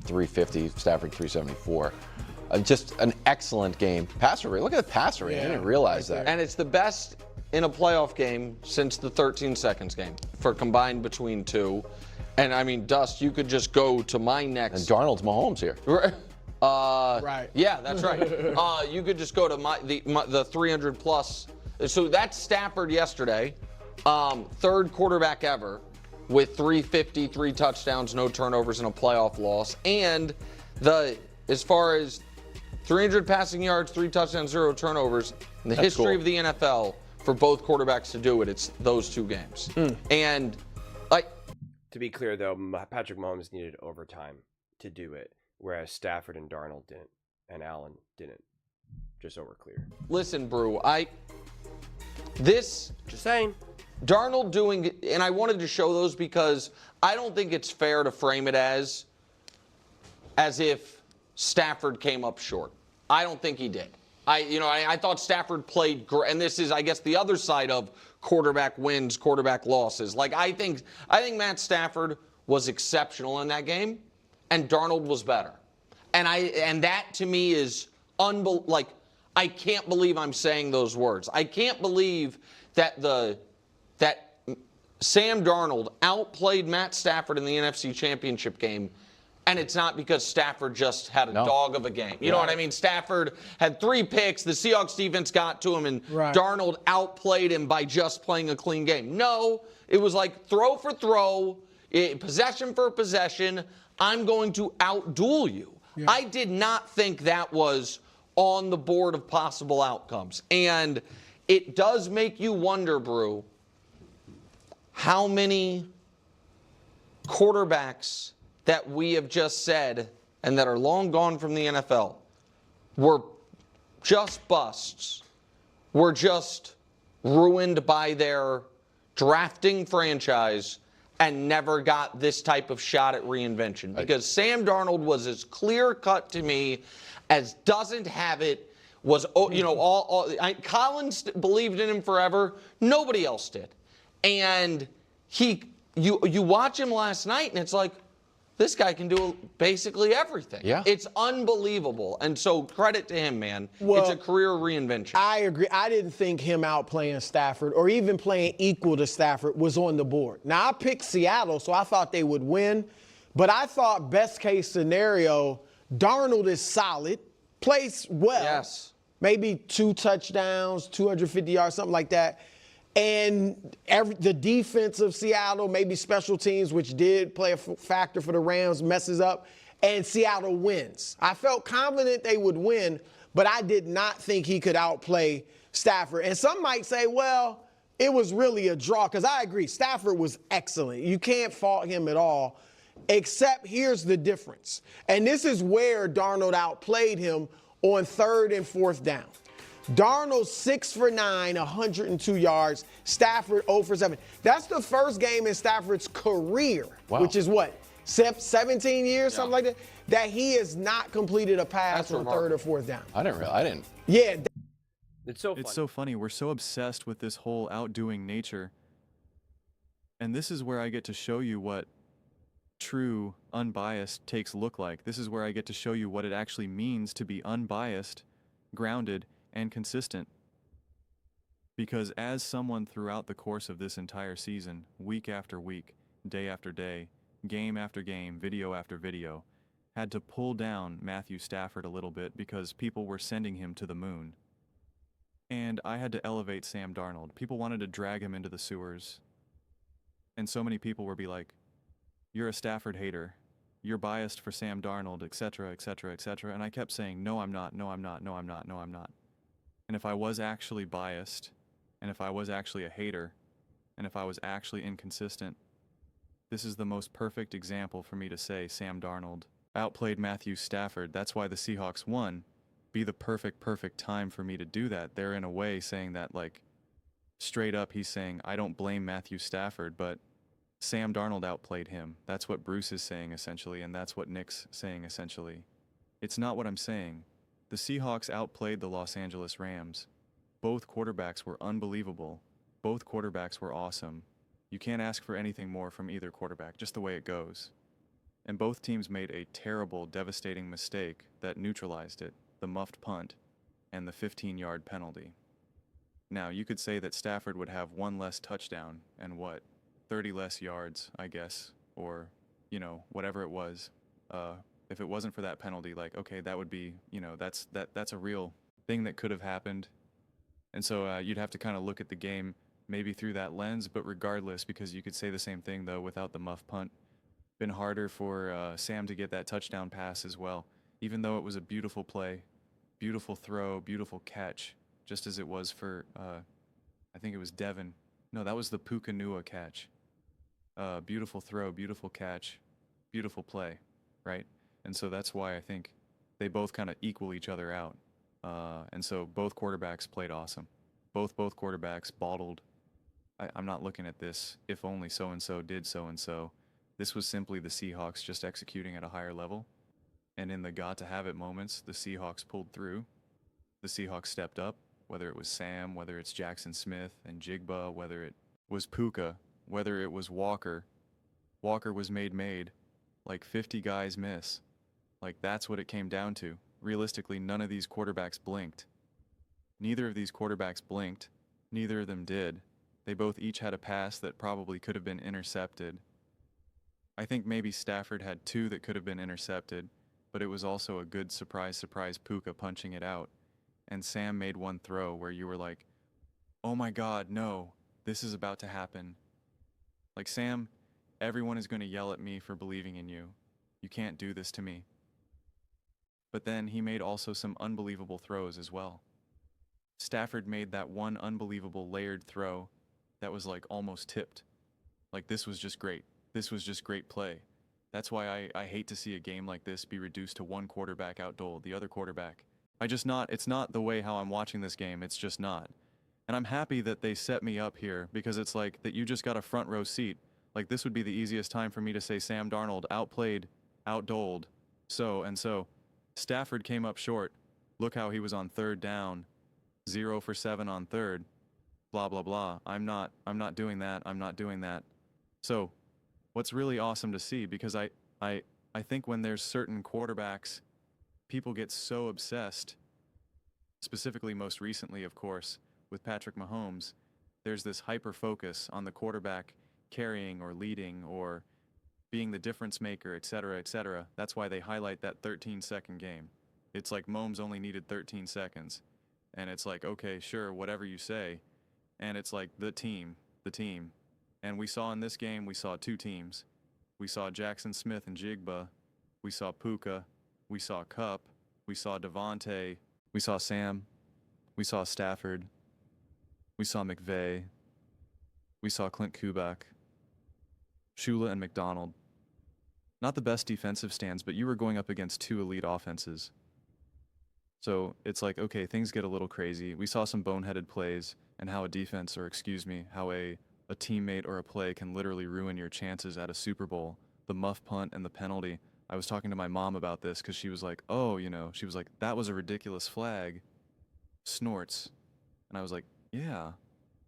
350, Stafford 374. Just an excellent game. Passer rate. Look at the passer rate. I didn't realize that. And it's the best in a playoff game since the 13 seconds game for combined between two. And I mean, Dust, you could just go to my next. And Darnold's Mahomes here. Right. Yeah, that's right. You could just go to the 300 plus. So that's Stafford yesterday, third quarterback ever with 350, 3 touchdowns, no turnovers, and a playoff loss. And as far as 300 passing yards, 3 touchdowns, 0 turnovers in the history of the NFL for both quarterbacks to do it, it's those 2 games. And to be clear, though, Patrick Mahomes needed overtime to do it, whereas Stafford and Darnold didn't, and Allen didn't. Just so we're clear. Listen, Brew, just saying. Darnold doing, and I wanted to show those because I don't think it's fair to frame it as if Stafford came up short. I don't think he did. I thought Stafford played great, and this is, I guess, the other side of quarterback wins, quarterback losses. Like I think Matt Stafford was exceptional in that game, and Darnold was better. And that to me is like I can't believe I'm saying those words. I can't believe that Sam Darnold outplayed Matt Stafford in the NFC Championship game. And it's not because Stafford just had a dog of a game. You know what I mean? Stafford had 3 picks. The Seahawks defense got to him, and Darnold outplayed him by just playing a clean game. No, it was like throw for throw, possession for possession. I'm going to outduel you. Yeah. I did not think that was on the board of possible outcomes. And it does make you wonder, Brew, how many quarterbacks that we have just said and that are long gone from the NFL were just busts, were just ruined by their drafting franchise and never got this type of shot at reinvention. Because Sam Darnold was as clear-cut to me as doesn't have it, was, Collins believed in him forever. Nobody else did. And you watch him last night and it's like, this guy can do basically everything. Yeah. It's unbelievable. And so credit to him, man. It's a career reinvention. I agree. I didn't think him outplaying Stafford or even playing equal to Stafford was on the board. Now, I picked Seattle, so I thought they would win. But I thought best case scenario, Darnold is solid, plays well. Yes. Maybe 2 touchdowns, 250 yards, something like that. And the defense of Seattle, maybe special teams, which did play a factor for the Rams, messes up, and Seattle wins. I felt confident they would win, but I did not think he could outplay Stafford. And some might say, well, it was really a draw, because I agree, Stafford was excellent. You can't fault him at all, except here's the difference. And this is where Darnold outplayed him on 3rd and 4th down. Darnold 6 for 9, 102 yards. Stafford 0 for 7. That's the first game in Stafford's career, which is what, 17 years, something like that, that he has not completed a pass on 3rd or 4th down. I didn't. Yeah. It's so funny. We're so obsessed with this whole outdoing nature. And this is where I get to show you what true unbiased takes look like. This is where I get to show you what it actually means to be unbiased, grounded, and consistent. Because as someone throughout the course of this entire season, week after week, day after day, game after game, video after video, had to pull down Matthew Stafford a little bit because people were sending him to the moon. And I had to elevate Sam Darnold. People wanted to drag him into the sewers. And so many people would be like, you're a Stafford hater. You're biased for Sam Darnold, etc., etc., etc. And I kept saying, no, I'm not, no, I'm not, no, I'm not, no, I'm not. And if I was actually biased, and if I was actually a hater, and if I was actually inconsistent, this is the most perfect example for me to say Sam Darnold outplayed Matthew Stafford. That's why the Seahawks won. Be the perfect time for me to do that. They're in a way saying that, like, straight up he's saying, I don't blame Matthew Stafford, but Sam Darnold outplayed him. That's what Bruce is saying essentially, and that's what Nick's saying essentially. It's not what I'm saying. The Seahawks outplayed the Los Angeles Rams. Both quarterbacks were unbelievable. Both quarterbacks were awesome. You can't ask for anything more from either quarterback, just the way it goes. And both teams made a terrible, devastating mistake that neutralized it, the muffed punt and the 15-yard penalty. Now, you could say that Stafford would have one less touchdown and 30 less yards, I guess, or, whatever it was. If it wasn't for that penalty, okay, that would be, that's a real thing that could have happened. And so you'd have to kind of look at the game maybe through that lens, but regardless, because you could say the same thing, though, without the muff punt. Been harder for Sam to get that touchdown pass as well, even though it was a beautiful play, beautiful throw, beautiful catch, just as it was for, I think it was Devin. No, that was the Pukanua catch. Beautiful throw, beautiful catch, beautiful play, right? And so that's why I think they both kind of equal each other out. And so both quarterbacks played awesome. Both quarterbacks bottled. I'm not looking at this, if only so-and-so did so-and-so. This was simply the Seahawks just executing at a higher level. And in the got-to-have-it moments, the Seahawks pulled through. The Seahawks stepped up, whether it was Sam, whether it's Jackson Smith and Jigba, whether it was Puka, whether it was Walker. Walker was made. Like 50 guys miss. Like that's what it came down to. Realistically, none of these quarterbacks blinked. Neither of these quarterbacks blinked. Neither of them did. They both each had a pass that probably could have been intercepted. I think maybe Stafford had 2 that could have been intercepted, but it was also a good surprise Puka punching it out. And Sam made one throw where you were like, oh my God, no, this is about to happen. Like, Sam, everyone is going to yell at me for believing in you. You can't do this to me. But then he made also some unbelievable throws as well. Stafford made that one unbelievable layered throw that was like almost tipped. Like, this was just great. This was just great play. That's why I hate to see a game like this be reduced to one quarterback outdueled the other quarterback. It's not the way how I'm watching this game. It's just not. And I'm happy that they set me up here because it's like that you just got a front row seat. Like, this would be the easiest time for me to say Sam Darnold outplayed, outdueled, so. Stafford came up short. Look how he was on third down. 0 for 7 on third. Blah, blah, blah. I'm not doing that. I'm not doing that. So, what's really awesome to see, because I think when there's certain quarterbacks, people get so obsessed, specifically most recently, of course, with Patrick Mahomes, there's this hyper focus on the quarterback carrying or leading or being the difference maker, etc., etc. That's why they highlight that 13-second game. It's like Mahomes only needed 13 seconds. And it's like, okay, sure, whatever you say. And it's like the team. And we saw in this game, we saw 2 teams. We saw Jackson Smith and Jigba. We saw Puka. We saw Kupp. We saw Devontae. We saw Sam. We saw Stafford. We saw McVay. We saw Clint Kubiak. Shula and McDonald. Not the best defensive stands, but you were going up against 2 elite offenses. So it's like, okay, things get a little crazy. We saw some boneheaded plays and how a teammate or a play can literally ruin your chances at a Super Bowl. The muff punt and the penalty. I was talking to my mom about this because she was like, she was like, that was a ridiculous flag. Snorts. And I was like, yeah.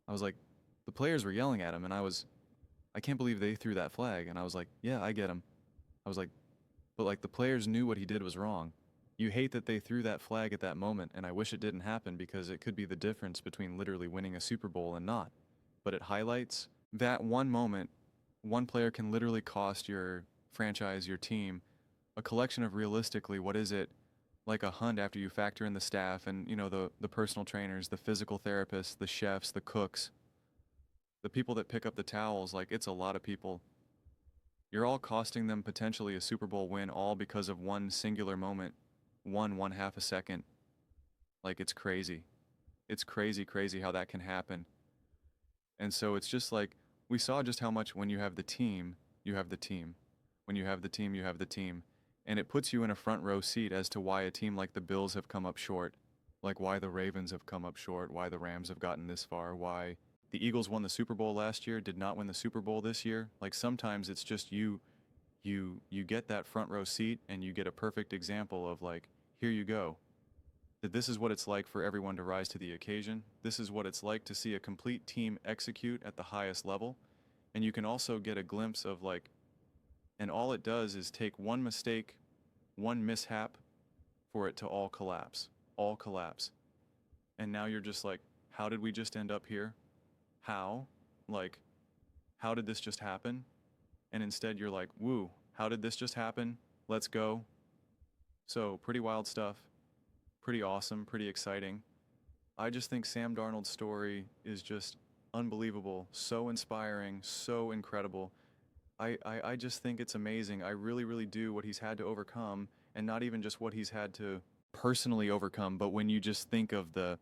I was like, the players were yelling at him, and I can't believe they threw that flag. And I was like, yeah, I get him. I was like, but like the players knew what he did was wrong. You hate that they threw that flag at that moment, and I wish it didn't happen because it could be the difference between literally winning a Super Bowl and not. But it highlights that one moment, one player can literally cost your franchise, your team, a collection of realistically, what is it, like a hunt after you factor in the staff and, the personal trainers, the physical therapists, the chefs, the cooks, the people that pick up the towels, like it's a lot of people. You're all costing them potentially a Super Bowl win all because of one singular moment, one half a second. Like, it's crazy. It's crazy how that can happen. And so it's just like, we saw just how much when you have the team, you have the team. When you have the team, you have the team. And it puts you in a front row seat as to why a team like the Bills have come up short, like why the Ravens have come up short, why the Rams have gotten this far, why the Eagles won the Super Bowl last year, did not win the Super Bowl this year. Like, sometimes it's just you get that front row seat and you get a perfect example of like, here you go. That this is what it's like for everyone to rise to the occasion. This is what it's like to see a complete team execute at the highest level. And you can also get a glimpse of like And all it does is take one mistake, one mishap for it to all collapse. All collapse. And now you're just like, how did we just end up here? How? Like, how did this just happen? And instead you're like, woo, how did this just happen? Let's go. So, pretty wild stuff. Pretty awesome, pretty exciting. I just think Sam Darnold's story is just unbelievable, so inspiring, so incredible. I just think it's amazing. I really, really do what he's had to overcome, and not even just what he's had to personally overcome, but when you just think of the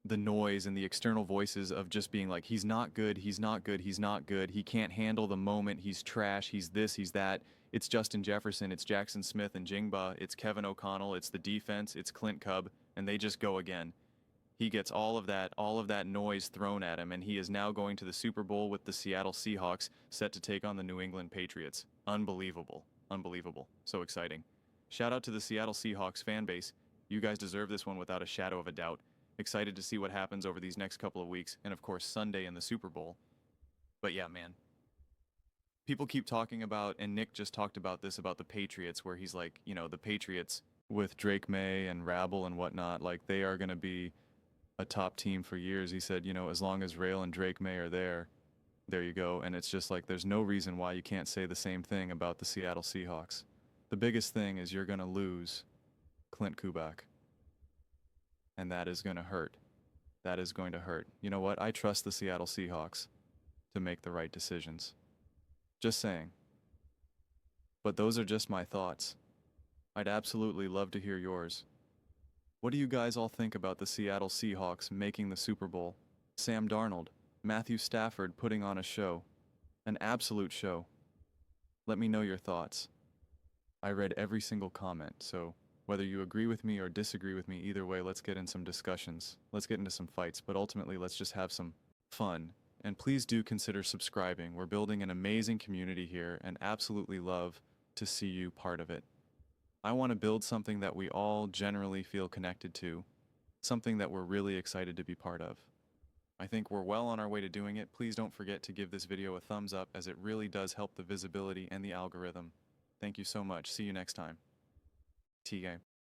noise and the external voices of just being like, he's not good, he's not good, he's not good, he can't handle the moment, he's trash, he's this, he's that. It's Justin Jefferson, it's Jackson Smith and Jingba, it's Kevin O'Connell, it's the defense, it's Clint Cub, and they just go again. He gets all of that noise thrown at him, and he is now going to the Super Bowl with the Seattle Seahawks, set to take on the New England Patriots. Unbelievable. Unbelievable. So exciting. Shout out to the Seattle Seahawks fan base. You guys deserve this one without a shadow of a doubt. Excited to see what happens over these next couple of weeks, and of course Sunday in the Super Bowl. But yeah, man. People keep talking about, and Nick just talked about this, about the Patriots, where he's like, you know, the Patriots with Drake May and Rabble and whatnot, like they are going to be a top team for years. He said, you know, as long as Rail and Drake May are there you go. And it's just like, there's no reason why you can't say the same thing about the Seattle Seahawks. The biggest thing is you're going to lose Clint Kubak. And that is going to hurt. That is going to hurt. You know what? I trust the Seattle Seahawks to make the right decisions. Just saying. But those are just my thoughts. I'd absolutely love to hear yours. What do you guys all think about the Seattle Seahawks making the Super Bowl? Sam Darnold, Matthew Stafford putting on a show. An absolute show. Let me know your thoughts. I read every single comment, so whether you agree with me or disagree with me, either way, let's get in some discussions. Let's get into some fights, but ultimately, let's just have some fun. And please do consider subscribing. We're building an amazing community here and absolutely love to see you part of it. I want to build something that we all generally feel connected to, something that we're really excited to be part of. I think we're well on our way to doing it. Please don't forget to give this video a thumbs up, as it really does help the visibility and the algorithm. Thank you so much. See you next time. T-Game.